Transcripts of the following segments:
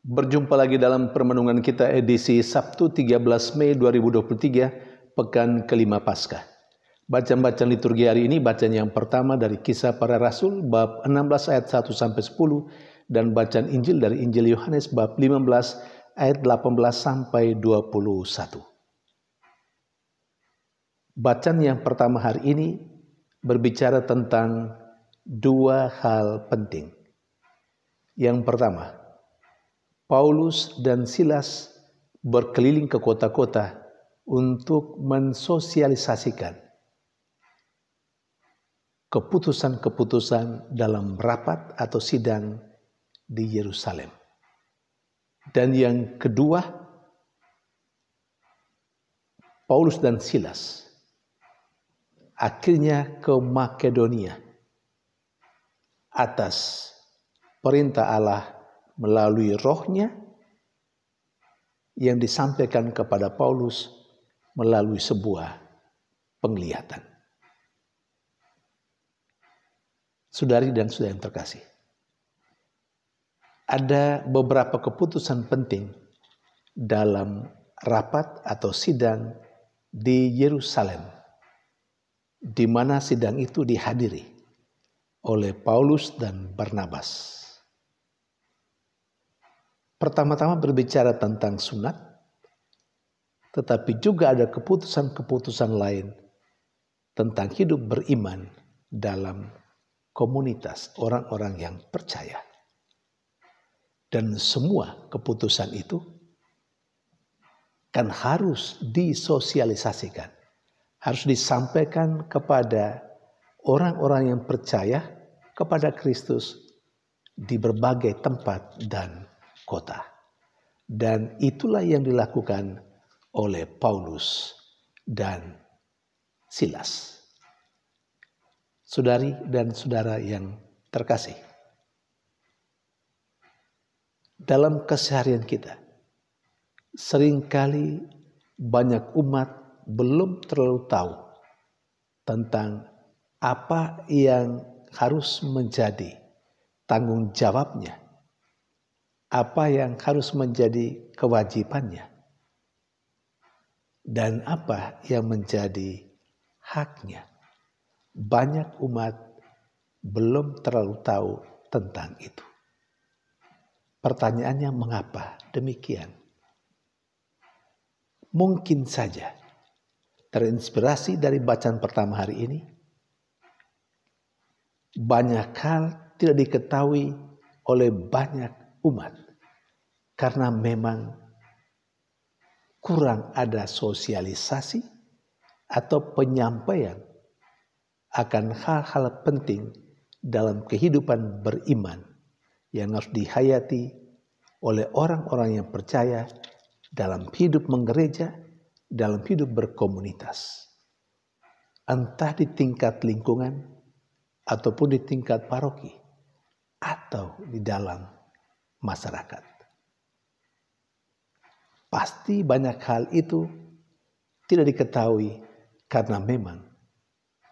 Berjumpa lagi dalam permenungan kita edisi Sabtu 13 Mei 2023, Pekan kelima Paskah. Bacaan-bacaan liturgi hari ini, bacaan yang pertama dari Kisah Para Rasul bab 16 ayat 1-10 dan bacaan Injil dari Injil Yohanes bab 15 ayat 18-21. Bacaan yang pertama hari ini berbicara tentang dua hal penting. Yang pertama, Paulus dan Silas berkeliling ke kota-kota untuk mensosialisasikan keputusan-keputusan dalam rapat atau sidang di Yerusalem. Dan yang kedua, Paulus dan Silas akhirnya ke Makedonia atas perintah Allah melalui rohnya yang disampaikan kepada Paulus melalui sebuah penglihatan. Saudari dan saudara yang terkasih, ada beberapa keputusan penting dalam rapat atau sidang di Yerusalem, di mana sidang itu dihadiri oleh Paulus dan Barnabas. Pertama-tama berbicara tentang sunat, tetapi juga ada keputusan-keputusan lain tentang hidup beriman dalam komunitas orang-orang yang percaya. Dan semua keputusan itu kan harus disosialisasikan, harus disampaikan kepada orang-orang yang percaya kepada Kristus di berbagai tempat dan kota. Dan itulah yang dilakukan oleh Paulus dan Silas. Saudari dan saudara yang terkasih, dalam keseharian kita, seringkali banyak umat belum terlalu tahu tentang apa yang harus menjadi tanggung jawabnya, apa yang harus menjadi kewajibannya, dan apa yang menjadi haknya. Banyak umat belum terlalu tahu tentang itu. Pertanyaannya, mengapa demikian? Mungkin saja terinspirasi dari bacaan pertama hari ini, banyak hal tidak diketahui oleh banyak umat karena memang kurang ada sosialisasi atau penyampaian akan hal-hal penting dalam kehidupan beriman yang harus dihayati oleh orang-orang yang percaya dalam hidup menggereja, dalam hidup berkomunitas. Entah di tingkat lingkungan ataupun di tingkat paroki atau di dalam masyarakat. Pasti banyak hal itu tidak diketahui karena memang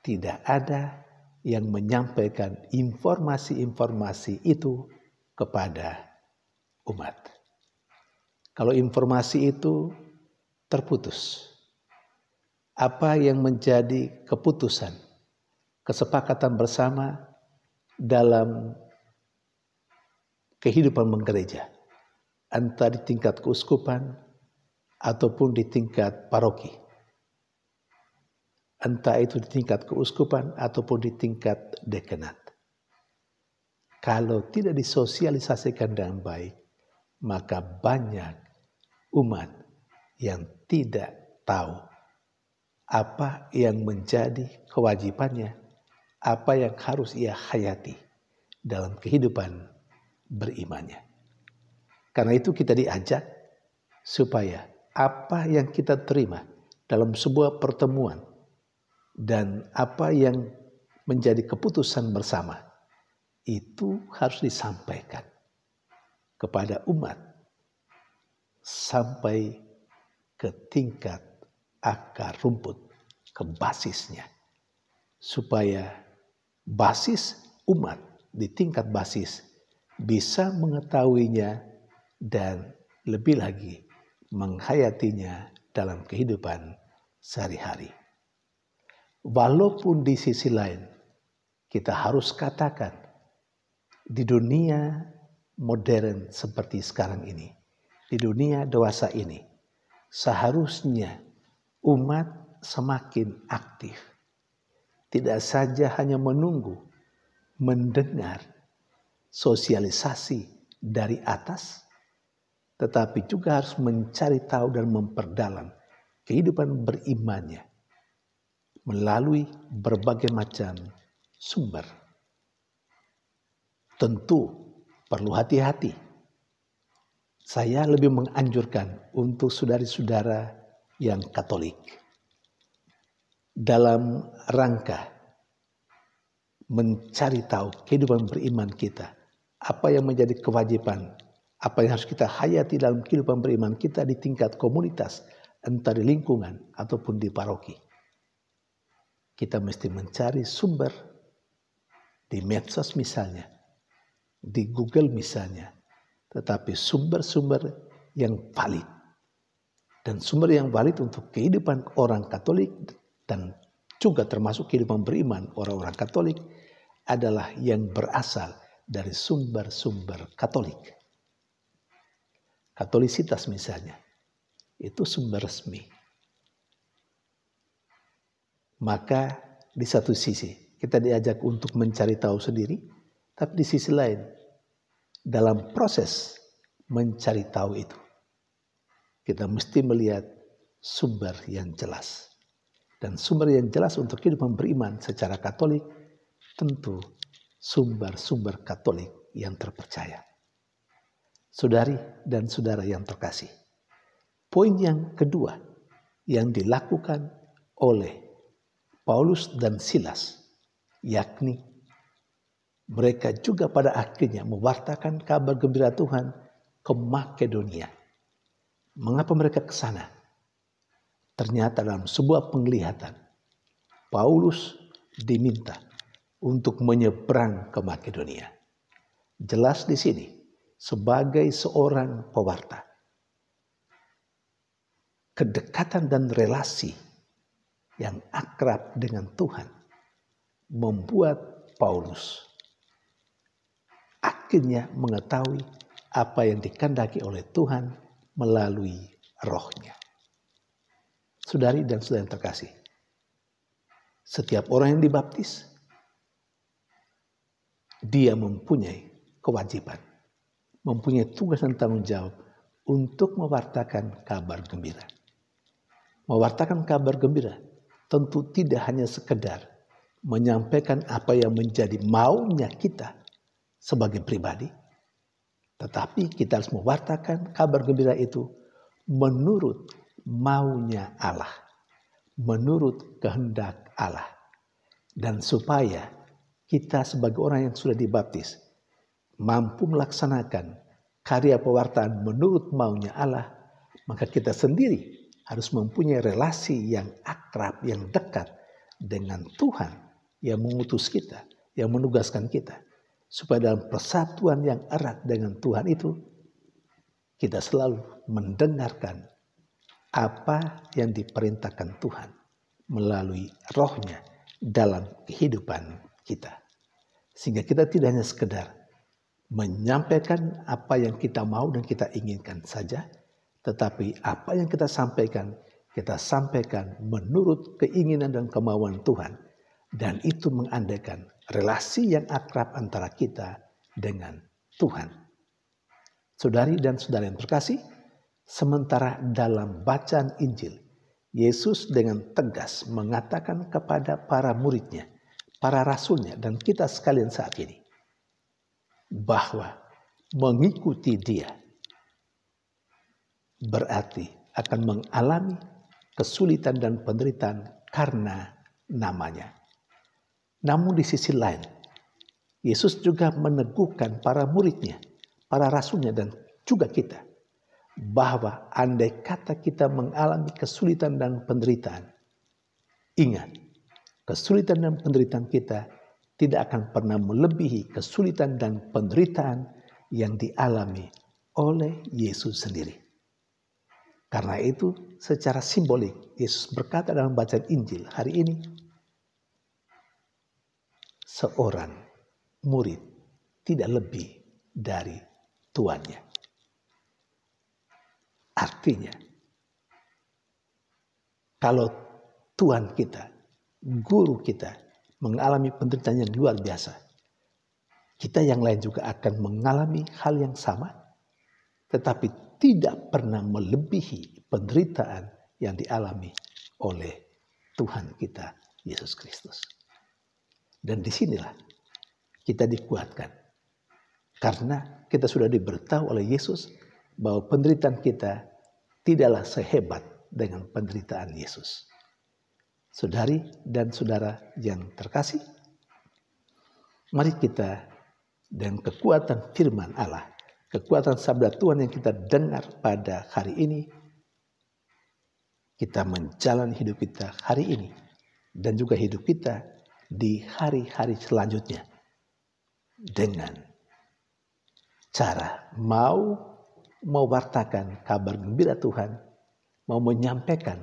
tidak ada yang menyampaikan informasi-informasi itu kepada umat. Kalau informasi itu terputus, apa yang menjadi keputusan, kesepakatan bersama dalam kehidupan menggereja, entah di tingkat keuskupan ataupun di tingkat paroki, entah itu di tingkat keuskupan ataupun di tingkat dekanat. Kalau tidak disosialisasikan dengan baik, maka banyak umat yang tidak tahu apa yang menjadi kewajibannya, apa yang harus ia hayati dalam kehidupan berimannya. Karena itu kita diajak supaya apa yang kita terima dalam sebuah pertemuan dan apa yang menjadi keputusan bersama itu harus disampaikan kepada umat sampai ke tingkat akar rumput, ke basisnya, supaya basis umat di tingkat basis bisa mengetahuinya dan lebih lagi menghayatinya dalam kehidupan sehari-hari. Walaupun di sisi lain kita harus katakan di dunia modern seperti sekarang ini, di dunia dewasa ini, seharusnya umat semakin aktif. Tidak saja hanya menunggu, mendengar sosialisasi dari atas, tetapi juga harus mencari tahu dan memperdalam kehidupan berimannya melalui berbagai macam sumber. Tentu perlu hati-hati. Saya lebih menganjurkan untuk saudara-saudara yang Katolik dalam rangka mencari tahu kehidupan beriman kita, apa yang menjadi kewajiban, apa yang harus kita hayati dalam kehidupan beriman kita di tingkat komunitas, entah di lingkungan ataupun di paroki. Kita mesti mencari sumber di medsos misalnya, di Google misalnya, tetapi sumber-sumber yang valid. Dan sumber yang valid untuk kehidupan orang Katolik dan juga termasuk kehidupan beriman orang-orang Katolik adalah yang berasal dari sumber-sumber Katolik. Katolisitas misalnya, itu sumber resmi. Maka di satu sisi kita diajak untuk mencari tahu sendiri, tapi di sisi lain dalam proses mencari tahu itu kita mesti melihat sumber yang jelas. Dan sumber yang jelas untuk kehidupan beriman secara Katolik tentu sumber-sumber Katolik yang terpercaya. Saudari dan saudara yang terkasih, poin yang kedua yang dilakukan oleh Paulus dan Silas, yakni mereka juga pada akhirnya mewartakan kabar gembira Tuhan ke Makedonia. Mengapa mereka ke sana? Ternyata dalam sebuah penglihatan, Paulus diminta untuk menyeberang ke Makedonia. Jelas di sini, sebagai seorang pewarta, kedekatan dan relasi yang akrab dengan Tuhan membuat Paulus akhirnya mengetahui apa yang dikehendaki oleh Tuhan melalui rohnya. Saudari dan saudara yang terkasih, setiap orang yang dibaptis, dia mempunyai kewajiban, mempunyai tugas dan tanggung jawab untuk mewartakan kabar gembira. Mewartakan kabar gembira tentu tidak hanya sekedar menyampaikan apa yang menjadi maunya kita sebagai pribadi, tetapi kita harus mewartakan kabar gembira itu menurut maunya Allah, menurut kehendak Allah. Dan supaya kita sebagai orang yang sudah dibaptis mampu melaksanakan karya pewartaan menurut maunya Allah, maka kita sendiri harus mempunyai relasi yang akrab, yang dekat dengan Tuhan yang mengutus kita, yang menugaskan kita. Supaya dalam persatuan yang erat dengan Tuhan itu, kita selalu mendengarkan apa yang diperintahkan Tuhan melalui rohnya dalam kehidupan kita. Sehingga kita tidak hanya sekedar menyampaikan apa yang kita mau dan kita inginkan saja, tetapi apa yang kita sampaikan menurut keinginan dan kemauan Tuhan. Dan itu mengandaikan relasi yang akrab antara kita dengan Tuhan. Saudari dan saudara yang terkasih, sementara dalam bacaan Injil, Yesus dengan tegas mengatakan kepada para muridnya, para rasulnya, dan kita sekalian saat ini, bahwa mengikuti Dia berarti akan mengalami kesulitan dan penderitaan karena namanya. Namun di sisi lain, Yesus juga meneguhkan para muridnya, para rasulnya dan juga kita, bahwa andai kata kita mengalami kesulitan dan penderitaan, ingat, kesulitan dan penderitaan kita tidak akan pernah melebihi kesulitan dan penderitaan yang dialami oleh Yesus sendiri. Karena itu secara simbolik Yesus berkata dalam bacaan Injil hari ini, seorang murid tidak lebih dari tuannya. Artinya, kalau Tuhan kita, guru kita mengalami penderitaan yang luar biasa, kita yang lain juga akan mengalami hal yang sama, tetapi tidak pernah melebihi penderitaan yang dialami oleh Tuhan kita, Yesus Kristus. Dan disinilah kita dikuatkan. Karena kita sudah diberitahu oleh Yesus bahwa penderitaan kita tidaklah sehebat dengan penderitaan Yesus. Saudari dan saudara yang terkasih, mari kita dengan kekuatan firman Allah, kekuatan sabda Tuhan yang kita dengar pada hari ini, kita menjalani hidup kita hari ini dan juga hidup kita di hari-hari selanjutnya dengan cara mau mewartakan kabar gembira Tuhan, mau menyampaikan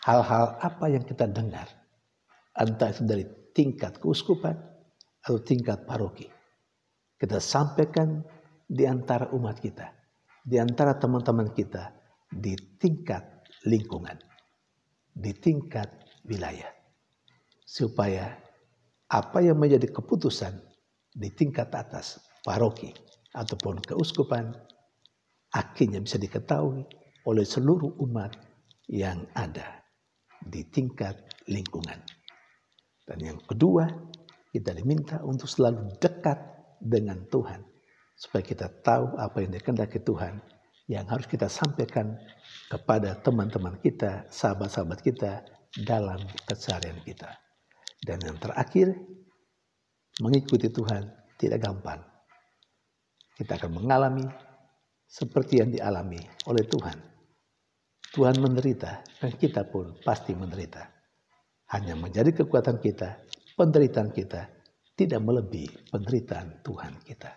hal-hal apa yang kita dengar, entah itu dari tingkat keuskupan atau tingkat paroki. Kita sampaikan di antara umat kita, di antara teman-teman kita, di tingkat lingkungan, di tingkat wilayah. Supaya apa yang menjadi keputusan di tingkat atas, paroki ataupun keuskupan, akhirnya bisa diketahui oleh seluruh umat yang ada di tingkat lingkungan. Dan yang kedua, kita diminta untuk selalu dekat dengan Tuhan, supaya kita tahu apa yang dikehendaki Tuhan yang harus kita sampaikan kepada teman-teman kita, sahabat-sahabat kita dalam keseharian kita. Dan yang terakhir, mengikuti Tuhan tidak gampang. Kita akan mengalami seperti yang dialami oleh Tuhan. Tuhan menderita dan kita pun pasti menderita. Hanya menjadi kekuatan kita, penderitaan kita tidak melebihi penderitaan Tuhan kita.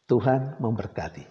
Tuhan memberkati.